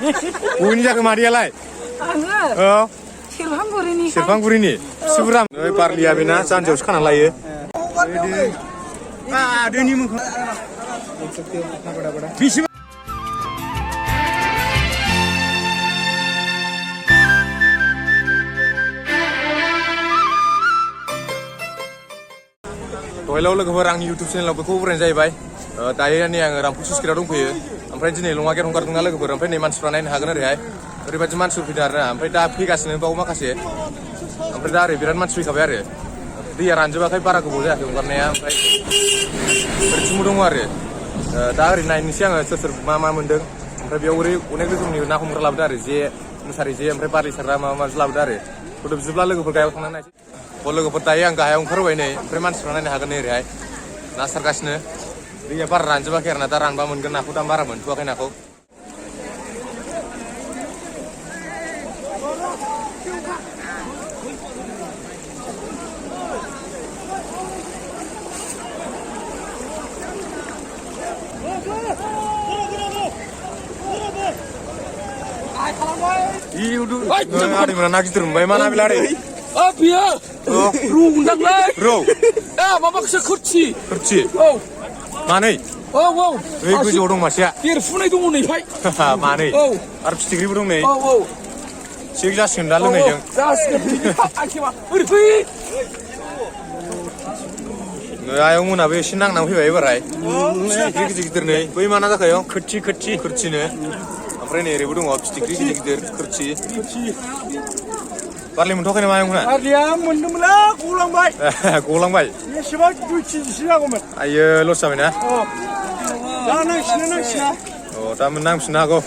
बबेनि जाखो मादैयालाय? आङो औ सेरफांगुरिनि सेरफांगुरिनि सुबुराम बारलिया बेना जानजियावसो खाना लायो दहायलाव लोगोफोर आंनि इउटुब चेनेलाव बेखौ बरायनाय जाहैबाय दायो नै आङो रामफल सुस्किराव दंफैयो ओमफ्राय दिनै लङा गेट हगारदोंना लोगोफोर ओमफ्राय नै मानसिफ्रा नायनो हागोन ओरैहाय ओरैबायदि मानसिफोर फैदों आरोना ओमफ्राय दा फैगासिनो बाव माखासे ओमफ्राय दा ओरै बिराद मानसि फैखाबाय आरो दैया रानजोबाखै बारा गोबाव जायाखै हगारनाया ओमफ्राय ओरैथिंबो दङ आरो दा ओरै नायनोसै आङो सोर सोर मा मा मोन्दों ओमफ्राय बेयाव ओरै अनेक रोखोमनि ना हमग्रा लाबोदो आरो जे मुसारि जे ओमफ्राय बारलि सारग्रा माबा माबि लाबोदो आरो फट' बिदिब्ला लोगोफोर गाहायाव थांनानै नायसै लोगोफोर दायो आं गाहायाव ओंखारबाय नै ओमफ्राय मानसिफ्रा नायनो हागोन नै ओरैहाय ना सारगासिनो दैया बारा रानजोबाखै आरोना दा रानबा मोनगोन नाखौ दा बारा मोनथ'वाखै नाखौ आदैमोना ना गिदिर मोनबाय मा ना बेलाय बियो रौ मोनदांलै रौ माबाखौसो खोरथि औ मानै औ औ बै गोजौआव दं मासेया देरफुनाय दङ नैहाय मानै औ आरो फिथिख्रिबो दं नै औ औ थिग जासिगोन दा लोंनायजों आयं मोनाबो एसे नांनानै फैबाय एबारहाय गिदिर गिदिर नै बै मा ना जाखायो खोरथिनो ओमफ्राय नै ओरैबो दङ फिथिख्रि गिदिर गिदिर खोरथि बारलि मोनथ'वाखै नामा आयंमोना बारलिया मोनदोंमोनलै गलांबाय बेसेबां 2 केजिसो जागौमोन आयो लस जाबायना दा नांसिना दा नांफिननो हागौ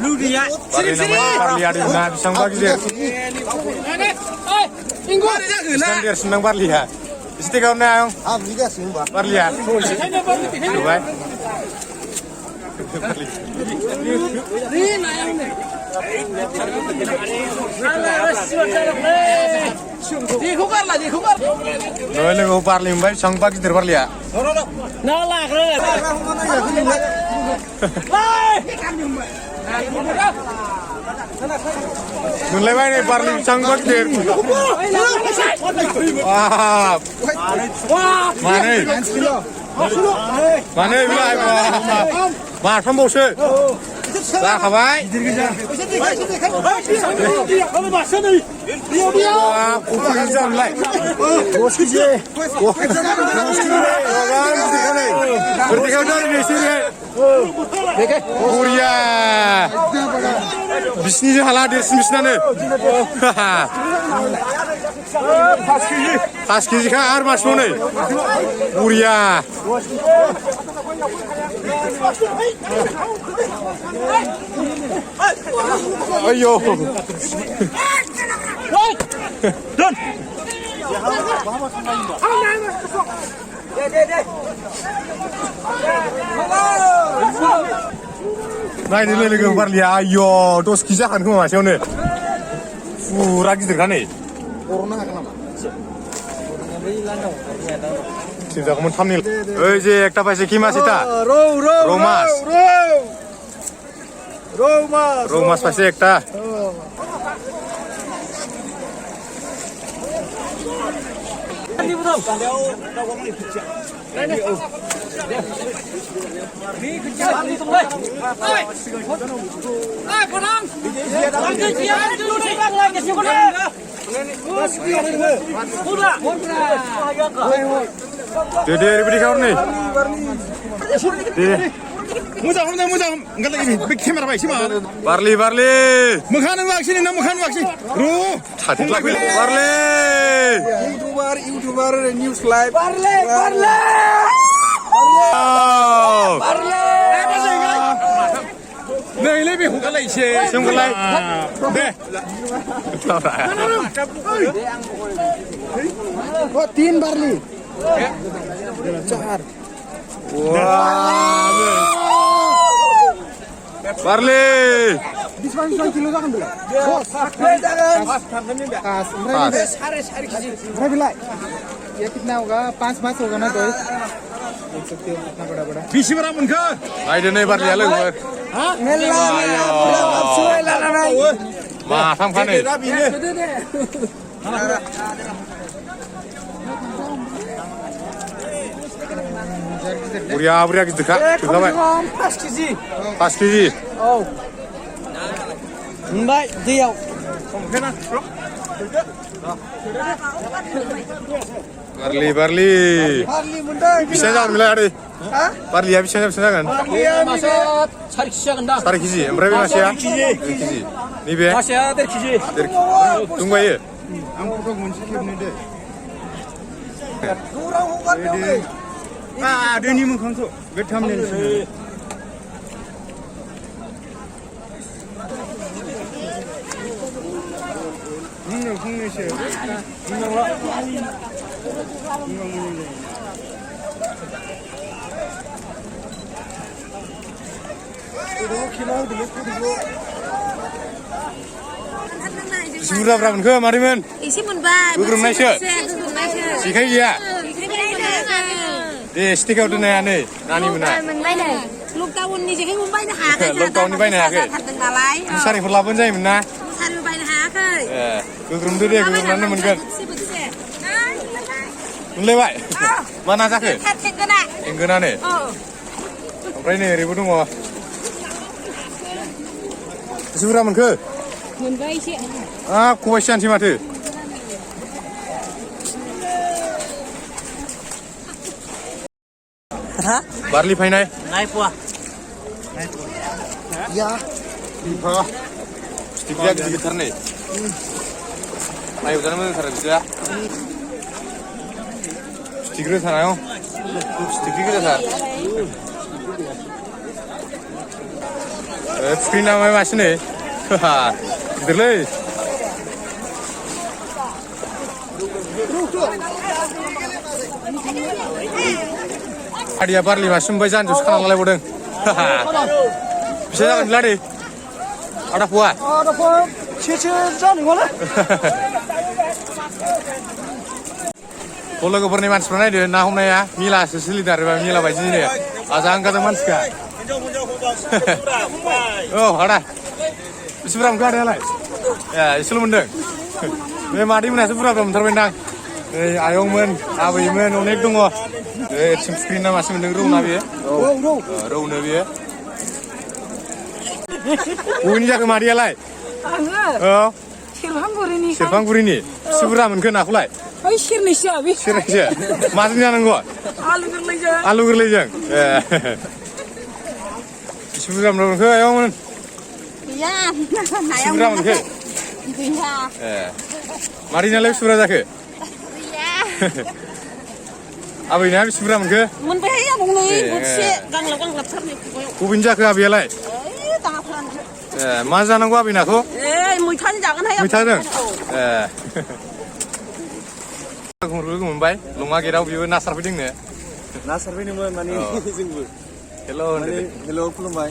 Ludia, Barli ada na pisang bagi dia. Pisang dia senang Barli ya. Isti kau na yang? Barli ya. Coba. Noel kau Barli mbak, sang bagi dia Barli ya. Menlewai nih Barli sang bagi dia. Wah, mana bilang mas pembosnya lah kawan wah kuping jam lah bos kije bertiga dari sini Korea bisnis halal dari sini sana pas kiji kan ar mas mana Korea ayo Don nah ini lagi gambar lihat ayo dos kisah kan kemana sih ini ragi terkane corona kenapa cinta kamu thumbnail je ekta paise ki mas eta rau mas paise ekta Dede beri kau ni. Mudah, enggak lagi big camera baik sih mah. Barli. Makanan vaksin ini, makanan vaksin. Ruh. Tadi lagi Barli. YouTuber news live. Barli. Này lấy về hút cái này xe. Xem cái này. Đây. Oh, 3 barley. Wah. Barli. Beseबां kilo जागोन बेलाय? 10 जागोन। 5 ओमफ्राय सारे केजि। ओमफ्राय बेलाय? ये कितना होगा? 5 होगा ना 10? देख सकते हो कितना बड़ा-बड़ा। 20 बड़ा मोनखो? नायदो नै बारलिया लोगोफोर। हा? मेल्ला सुबाय लानानै। माथामखानै। बुरिया गिदिरखा थोखाबाय 5 केजि 5 केजि औ मोनबाय दैयाव बारलि मोनदों बेसेबां जागोन बेलाय आदै बारलिया बेसेबां जागोन 4 केजि जागोन दा 4 केजि ओमफ्राय बे मासेया 2 केजि नैबे मासेया 1.5 केजि दंबायो आं फटक मोनसे खेबनो दे गौरां हगारदों दोनि मोखांखौ बे थामनेलसो फंनैसो बुरजा मोनखो मादैमोन एसे मोनबाय गोग्रोमनायसो जेखाइ गैया दे स्टिकाव दोननाया नै नानि मोना लकडाउननि जेखाइखौ बायनो हायाखै लकडाउननि बायनो हायाखै नालाय मुसारिफोर लाबोनो जायोमोन ना मुसारिबो बायनो हायाखै गोग्रोमदो दे गोग्रोमनानै मोनगोन मोनलायबाय मा ना जाखो थेंगोनानो ओमफ्राय नै ओरैबो दङ बेसे बुरजा मोनखो मोनबाय एसे खबाइसे जानोसै माथो बारलि फायनाय नायफवा या फिथिख्रिया गिदिरथार नै नायजानो मोजांथार बिदिया फिथिख्रि थानायाव फिथिख्रि गोजाथार फुख्रि नामाय मासे नै गिदिरलै आदिया बारलि मासे मोनबाय जानोसो खाना लायबावदों बेसे जागोन लादि आदा फुवा सेसो जानाय नङालै लोगोफोरनि मानसिफ्रा नायदो ना हमनाया मिलासो सोलिदों आरो मिला बायदिनो आजां गाजां मानसिखा औ आदा बेसे बुरजा मोनखो आदायालाय एसेल' मोनदों बे मादैमोनासो बुरजा मोनथारबायदां नै आयंमोन आबैमोन अनेक दङ सिमस्क्रिन ना मासे मोनदों रौ ना बेयो रौनो बेयो बबेनि जाखो मादैयालाय आङो सेरफांगुरिनि बेसे बुरजा मोनखो नाखौलाय ओइ सेरनैसो सेरनैसो माजों जानांगौ आलु गोरलैजों बेसे बुरजा मोनखो आयंमोन गैया बेसे बुरजा मोनखो मादैनालाय बेसे बुरजा जाखो आबैना बेसे बुरजा मोनखो मोनबाय आबौनै बोथिसे गांलाबथारनै बबेनि जाखो आबैयालाय मा जानांगौ आबै नाखौ मैथाजों जागोन मैथाजों लोगो मोनबाय लङा गेटआव बेबो ना सारफैदोंनो ना सारफैदोंमोन माने जोंबो हेल' खुलुमबाय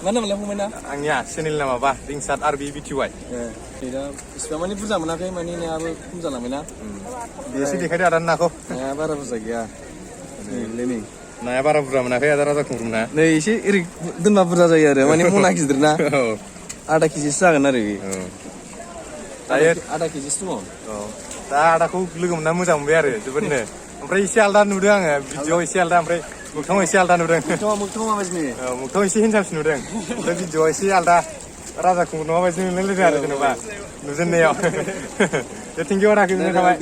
मा नामलाय फंबाय ना आंनिया चेनेल नामा बा रिंसार्ट आरबि बिटिवाइ दा इसिबां माने बुरजा मोनाखै माने नायाबो खम जालांबायना बेसे देखायदो आदानि नाखौ नाया बारा बुरजा गैया नै नाया बारा बुरजा मोनाखै आदा राजा खुंरुना नै एसे ओरै दोनबा बुरजा जायो आरो माने मना गिदिर ना आधा केजिसो जागोन आरो बे दायो आधा केजिसो दङ दा आदाखौ लोगो मोनना मोजां मोनबाय आरो जोबोदनो ओमफ्राय एसे आलदा नुदों आङो भिडिअ एसे आलदा ओमफ्राय मोगथाङाव एसे आलदा नुदों मोगथाङाव माबायदि नुयो मोगथाङाव एसे हिनजावसिन नुदों ओमफ्राय भिडिअ एसे आलदा राजा खुंगुर नङा बायदि नुलायलायदों आरो जेनेबा नुजेननायाव थेंकिउ आदा गोजोननाय थाबाय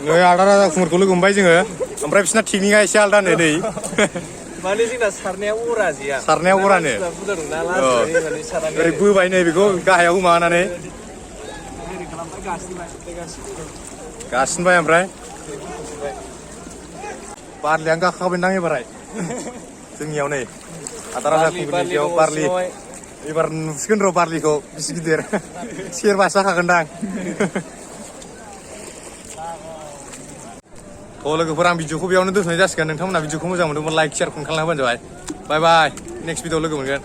नै आदा राजा खुंगुरखौ लोगो मोनबाय जोङो ओमफ्राय बिसिना टेकनिकआ एसे आलदा नै माने जोंना सारनाया अरा जिया सारनायाव अरानो ओरै बोबाय नै बेखौ गाहायाव माबानानै गासिनबाय ओमफ्राय बारलियानो गाखाबायदां एबारहाय जोंनियाव नै आदा राजा खुंगुरनि सायाव बारलि एबार नुसिगोन र' बारलिखौ बिसि गिदिर सेरबासो जाखागोनदां लोगोफोर आं भिडिअखौ बेयावनो दोनथ'नाय जासिगोन नोंथांमोना भिडिअखौ मोजां मोनदोंबा लाइक शेयार खालामना होबानो जाबाय बाय बाय नेक्स्ट भिडिअ लोगो मोनगोन